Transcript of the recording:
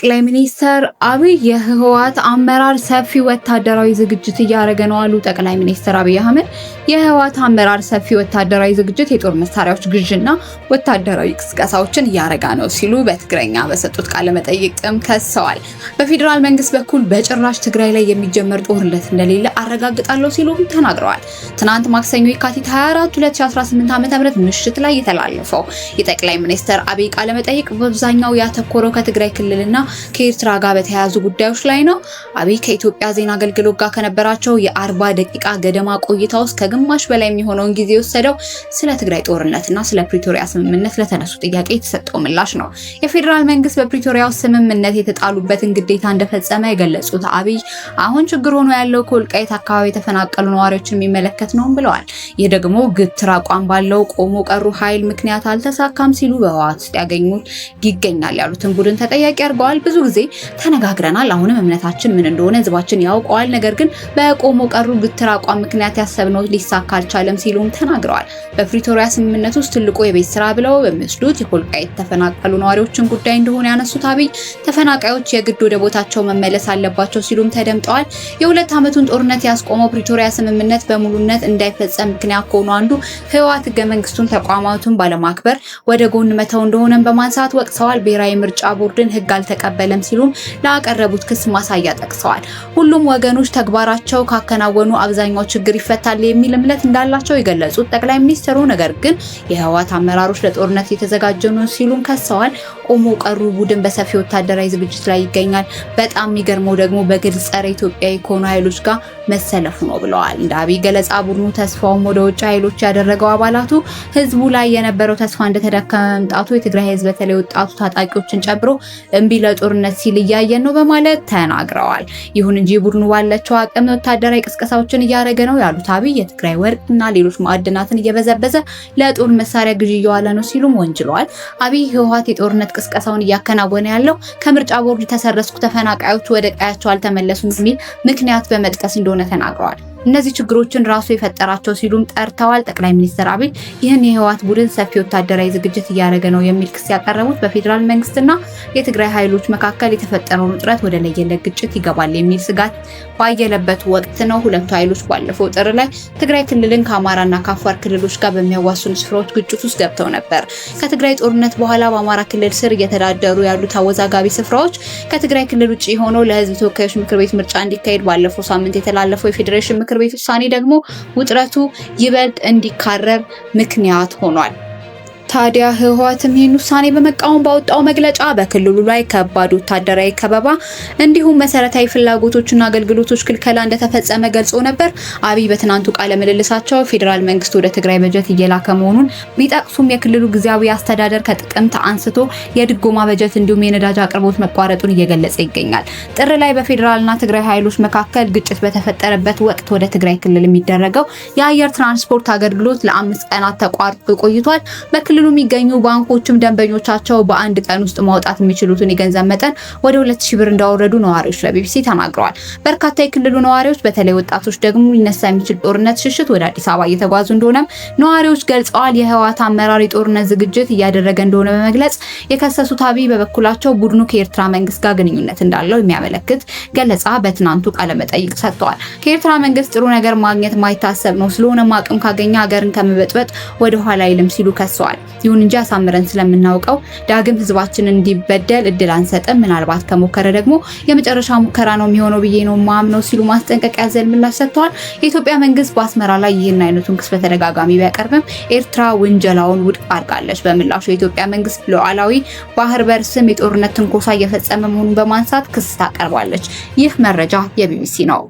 ጠቅላይ ሚኒስትር አብይ የህወሓት አመራር ሰፊ ወታደራዊ ዝግጅት እያደረገ ነው አሉ። ጠቅላይ ሚኒስትር አብይ አህመድ የህወሓት አመራር ሰፊ ወታደራዊ ዝግጅት የጦር መሳሪያዎች ግዥና ወታደራዊ ቅስቀሳዎችን እያደረገ ነው ሲሉ በትግረኛ በሰጡት ቃለ መጠይቅም ከሰዋል። በፌዴራል መንግስት በኩል በጭራሽ ትግራይ ላይ የሚጀመር ጦርነት እንደሌለ አረጋግጣለሁ ሲሉ ተናግረዋል። ትናንት ማክሰኞ የካቲት 24 2018 ዓ.ም ምሽት ላይ የተላለፈው የጠቅላይ ሚኒስትር አብይ ቃለ መጠይቅ በአብዛኛው ያተኮረው ከትግራይ ክልልና ከኤርትራ ጋር በተያያዙ ጉዳዮች ላይ ነው። አብይ ከኢትዮጵያ ዜና አገልግሎት ጋር ከነበራቸው የ40 ደቂቃ ገደማ ቆይታ ውስጥ ከግማሽ በላይ የሚሆነውን ጊዜ የወሰደው ስለ ትግራይ ጦርነትና ስለ ፕሪቶሪያ ስምምነት ለተነሱ ጥያቄ የተሰጠው ምላሽ ነው። የፌዴራል መንግስት በፕሪቶሪያው ስምምነት የተጣሉበትን ግዴታ እንደፈጸመ የገለጹት አብይ አሁን ችግር ሆኖ ያለው ከወልቃይት አካባቢ የተፈናቀሉ ነዋሪዎችን የሚመለከት ነው ብለዋል። ይህ ደግሞ ግትር አቋም ባለው ቆሞ ቀሩ ኃይል ምክንያት አልተሳካም ሲሉ በህወሓት ውስጥ ያገኙት ይገኛል ያሉትን ቡድን ተጠያቂ አድርገዋል። ብዙ ጊዜ ተነጋግረናል። አሁንም እምነታችን ምን እንደሆነ ህዝባችን ያውቀዋል። ነገር ግን በቆሞ ቀሩ ግትር አቋም ምክንያት ያሰብነው ሊሳካ አልቻለም ሲሉም ተናግረዋል። በፕሪቶሪያ ስምምነት ውስጥ ትልቁ የቤት ስራ ብለው በሚወስዱት የወልቃይት ተፈናቀሉ ነዋሪዎችን ጉዳይ እንደሆነ ያነሱት አብይ ተፈናቃዮች የግድ ወደ ቦታቸው መመለስ አለባቸው ሲሉም ተደምጠዋል። የሁለት ዓመቱን ጦርነት ያስቆመው ፕሪቶሪያ ስምምነት በሙሉነት እንዳይፈጸም ምክንያት ከሆኑ አንዱ ህወሓት ህገ መንግስቱን ተቋማቱን ባለማክበር ወደ ጎን መተው እንደሆነም በማንሳት ወቅሰዋል። ብሔራዊ ምርጫ ቦርድን ህግ አልተቀበለም ሲሉም ላቀረቡት ክስ ማሳያ ጠቅሰዋል። ሁሉም ወገኖች ተግባራቸው ካከናወኑ አብዛኛው ችግር ይፈታል የሚል እምነት እንዳላቸው የገለጹት ጠቅላይ ሚኒስትሩ ነገር ግን የህወሓት አመራሮች ለጦርነት የተዘጋጁ ነው ሲሉም ከሰዋል። ቆሞ ቀሩ ቡድን በሰፊ ወታደራዊ ዝግጅት ላይ ይገኛል። በጣም የሚገርመው ደግሞ በግልጽ ጸረ ኢትዮጵያዊ ከሆኑ ኃይሎች ጋር መሰለፉ ነው ብለዋል። እንደ አብይ ገለጻ ቡድኑ ተስፋውም ወደ ውጭ ኃይሎች ያደረገው አባላቱ ህዝቡ ላይ የነበረው ተስፋ እንደተዳከመ መምጣቱ የትግራይ ህዝብ በተለይ ወጣቱ ታጣቂዎችን ጨምሮ እምቢ ለጦርነት ሲል እያየን ነው በማለት ተናግረዋል። ይሁን እንጂ ቡድኑ ባለቸው አቅም ወታደራዊ ቅስቀሳዎችን እያደረገ ነው ያሉት አብይ የትግራይ ወርቅና ሌሎች ማዕድናትን እየበዘበዘ ለጦር መሳሪያ ግዢ እየዋለ ነው ሲሉም ወንጅለዋል። አብይ ህወሓት የጦርነት ቅስቀሳውን እያከናወነ ያለው ከምርጫ ቦርድ ተሰረስኩ፣ ተፈናቃዮች ወደ ቀያቸው አልተመለሱም የሚል ምክንያት በመጥቀስ እንደሆነ ተናግረዋል። እነዚህ ችግሮችን ራሱ የፈጠራቸው ሲሉም ጠርተዋል። ጠቅላይ ሚኒስትር አብይ ይህን የህወሓት ቡድን ሰፊ ወታደራዊ ዝግጅት እያደረገ ነው የሚል ክስ ያቀረቡት በፌዴራል መንግስትና የትግራይ ኃይሎች መካከል የተፈጠረውን ውጥረት ወደ ለየለት ግጭት ይገባል የሚል ስጋት ባየለበት ወቅት ነው። ሁለቱ ኃይሎች ባለፈው ጥር ላይ ትግራይ ክልልን ከአማራና ከአፋር ክልሎች ጋር በሚያዋስኑ ስፍራዎች ግጭት ውስጥ ገብተው ነበር። ከትግራይ ጦርነት በኋላ በአማራ ክልል ስር እየተዳደሩ ያሉት አወዛጋቢ ስፍራዎች ከትግራይ ክልል ውጭ ሆነው ለህዝብ ተወካዮች ምክር ቤት ምርጫ እንዲካሄድ ባለፈው ሳምንት የተላለፈው የፌዴሬሽን ምክር ቤት ውሳኔ ደግሞ ውጥረቱ ይበልጥ እንዲካረር ምክንያት ሆኗል። ታዲያ ህወሓትም ይህን ውሳኔ በመቃወም ባወጣው መግለጫ በክልሉ ላይ ከባድ ወታደራዊ ከበባ እንዲሁም መሰረታዊ ፍላጎቶችና አገልግሎቶች ክልከላ እንደተፈጸመ ገልጾ ነበር። አብይ በትናንቱ ቃለ ምልልሳቸው ፌዴራል መንግስት ወደ ትግራይ በጀት እየላከ መሆኑን ቢጠቅሱም የክልሉ ጊዜያዊ አስተዳደር ከጥቅምት አንስቶ የድጎማ በጀት እንዲሁም የነዳጅ አቅርቦት መቋረጡን እየገለጸ ይገኛል። ጥር ላይ በፌዴራልና ትግራይ ኃይሎች መካከል ግጭት በተፈጠረበት ወቅት ወደ ትግራይ ክልል የሚደረገው የአየር ትራንስፖርት አገልግሎት ለ5 ቀናት ተቋርጦ ቆይቷል። በክልሉ የሚገኙ ባንኮችም ደንበኞቻቸው በአንድ ቀን ውስጥ ማውጣት የሚችሉትን የገንዘብ መጠን ወደ 2000 ብር እንዳወረዱ ነዋሪዎች ለቢቢሲ ተናግረዋል። በርካታ የክልሉ ነዋሪዎች በተለይ ወጣቶች ደግሞ ሊነሳ የሚችል ጦርነት ሽሽት ወደ አዲስ አበባ እየተጓዙ እንደሆነም ነዋሪዎች ገልጸዋል። የህወሓት አመራር የጦርነት ዝግጅት እያደረገ እንደሆነ በመግለጽ የከሰሱት አብይ በበኩላቸው ቡድኑ ከኤርትራ መንግስት ጋር ግንኙነት እንዳለው የሚያመለክት ገለጻ በትናንቱ ቃለ መጠይቅ ሰጥተዋል። ከኤርትራ መንግስት ጥሩ ነገር ማግኘት ማይታሰብ ነው፣ ስለሆነም አቅም ካገኘ ሀገርን ከመበጥበጥ ወደ ኋላ አይልም ሲሉ ከሰዋል። ይሁን እንጂ አሳምረን ስለምናውቀው ዳግም ህዝባችንን እንዲበደል እድል አንሰጥም፣ ምናልባት ከሞከረ ደግሞ የመጨረሻ ሙከራ ነው የሚሆነው ብዬ ነው ማምነው ሲሉ ማስጠንቀቂያ ያዘል ምላሽ ሰጥተዋል። የኢትዮጵያ መንግስት በአስመራ ላይ ይህን አይነቱን ክስ በተደጋጋሚ ቢያቀርብም ኤርትራ ውንጀላውን ውድቅ አድርጋለች። በምላሹ የኢትዮጵያ መንግስት ሉዓላዊ ባህር በር ስም የጦርነት ትንኮሳ እየፈጸመ መሆኑን በማንሳት ክስ ታቀርባለች። ይህ መረጃ የቢቢሲ ነው።